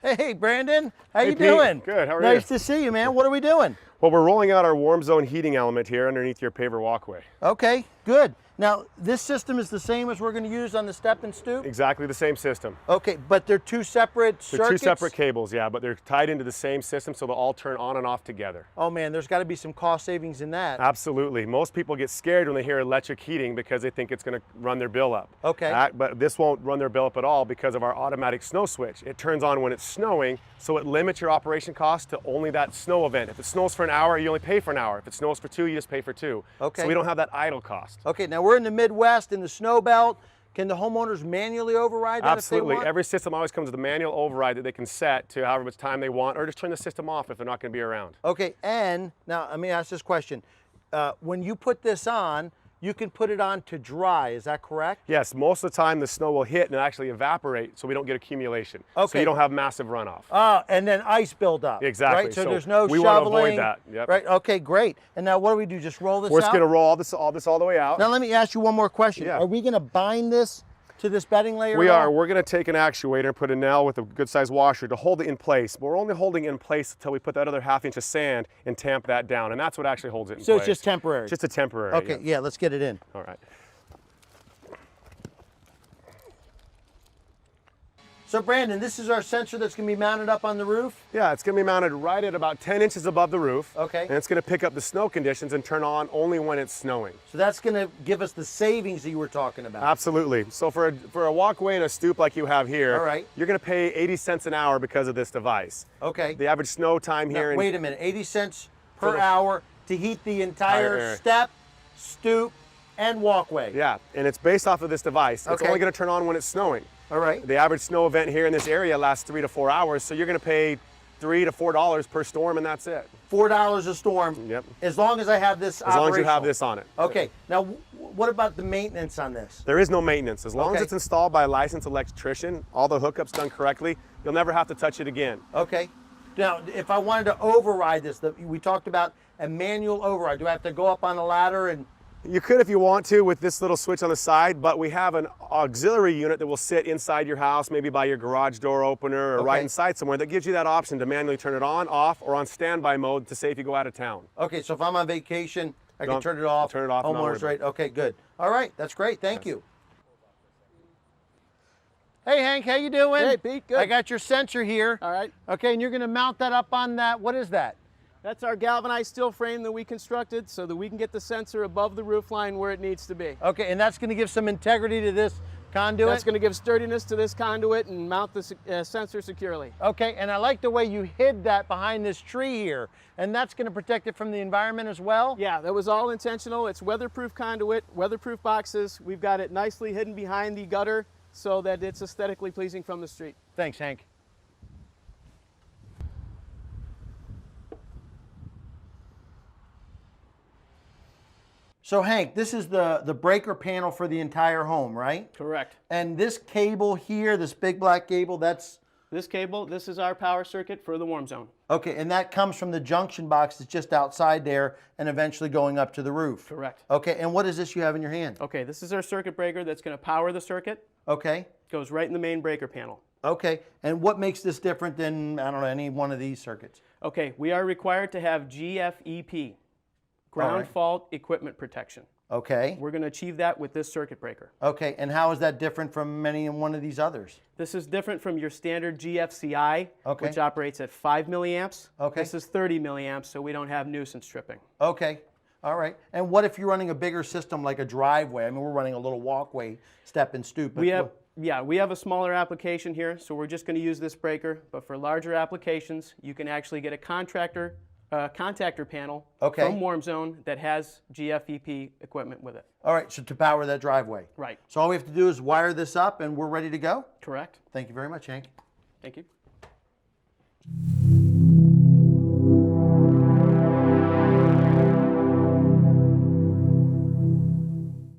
Hey, Brandon, how you Pete. doing? Good, how are you? Nice to see you, man. What are we doing? Well, we're rolling out our warm zone heating element here underneath your paver walkway. Okay, good. Now, this system is the same as we're going to use on the step and stoop? Exactly the same system. Okay, but they're two separate circuits? They're two separate cables, yeah, but they're tied into the same system, so they'll all turn on and off together. Oh man, there's got to be some cost savings in that. Absolutely. Most people get scared when they hear electric heating because they think it's going to run their bill up. Okay. But this won't run their bill up at all because of our automatic snow switch. It turns on when it's snowing, so it limits your operation cost to only that snow event. If it snows for an hour, you only pay for an hour. If it snows for 2, you just pay for 2. Okay. So we don't have that idle cost. Okay, now we're in the Midwest, in the snow belt. Can the homeowners manually override that Absolutely. if they want? Every system always comes with a manual override that they can set to however much time they want, or just turn the system off if they're not going to be around. Okay, and now let me ask this question. When you put this on, you can put it on to dry, is that correct? Yes, most of the time the snow will hit and actually evaporate, so we don't get accumulation. Okay. So you don't have massive runoff. And then ice buildup. Exactly. Right? So there's no we shoveling. want to avoid that. Yep. Right, okay, great. And now what do we do, just roll this We're out? just going to roll all this all the way out. Now let me ask you one more question. Yeah. Are we going to bind this to this bedding layer? We at all? are. We're going to take an actuator and put a nail with a good sized washer to hold it in place. But we're only holding it in place until we put that other ½ inch of sand and tamp that down. And that's what actually holds it in place. So it's just temporary? Just a temporary. Okay, yeah, let's get it in. All right. So Brandon, this is our sensor that's going to be mounted up on the roof? Yeah, it's going to be mounted right at about 10 inches above the roof. Okay. And it's going to pick up the snow conditions and turn on only when it's snowing. So that's going to give us the savings that you were talking about. Absolutely. So for a walkway and a stoop like you have here, all right, you're going to pay 80 cents an hour because of this device. Okay. The average snow time here. Now, wait a minute, 80 cents per hour to heat the entire step, stoop, and walkway. Yeah, and it's based off of this device. It's Okay. only going to turn on when it's snowing. All right. The average snow event here in this area lasts 3 to 4 hours, so you're going to pay $3 to $4 per storm, and that's it. $4 a storm. Yep. As long as I have this As long as you have this on it. Okay. Now, what about the maintenance on this? There is no maintenance. As long as Okay. it's installed by a licensed electrician, all the hookups done correctly, you'll never have to touch it again. Okay. Now, if I wanted to override this, we talked about a manual override. Do I have to go up on a ladder and... You could if you want to with this little switch on the side, but we have an auxiliary unit that will sit inside your house, maybe by your garage door opener or right inside somewhere, that gives you that option to manually turn it on, off, or on standby mode to say if you go out of town. Okay, so if I'm on vacation, I can turn it off. Turn it off. Homeowners, right? Okay, good. All right, that's great. Thank you. Hey, Hank, how you doing? Hey, Pete, good. I got your sensor here. All right. Okay, and you're going to mount that up on that. What is that? That's our galvanized steel frame that we constructed so that we can get the sensor above the roof line where it needs to be. Okay, and that's going to give some integrity to this conduit? That's going to give sturdiness to this conduit and mount the sensor securely. Okay, and I like the way you hid that behind this tree here. And that's going to protect it from the environment as well? Yeah, that was all intentional. It's weatherproof conduit, weatherproof boxes. We've got it nicely hidden behind the gutter so that it's aesthetically pleasing from the street. Thanks, Hank. So Hank, this is the breaker panel for the entire home, right? Correct. And this cable here, this big black cable, that's... This cable, this is our power circuit for the warm zone. Okay, and that comes from the junction box that's just outside there and eventually going up to the roof. Correct. Okay, and what is this you have in your hand? Okay, this is our circuit breaker that's going to power the circuit. Okay. Goes right in the main breaker panel. Okay, and what makes this different than, I don't know, any one of these circuits? Okay, we are required to have GFEP, ground fault equipment protection. Okay. We're going to achieve that with this circuit breaker. Okay, and how is that different from any one of these others? This is different from your standard GFCI, Okay. which operates at 5 milliamps. Okay. This is 30 milliamps, so we don't have nuisance tripping. Okay, all right. And what if you're running a bigger system like a driveway? I mean, we're running a little walkway, step and stoop. But we have a smaller application here, so we're just going to use this breaker. But for larger applications, you can actually get a contactor panel from Warm Zone that has GFEP equipment with it. All right, so to power that driveway. Right. So all we have to do is wire this up and we're ready to go? Correct. Thank you very much, Hank. Thank you.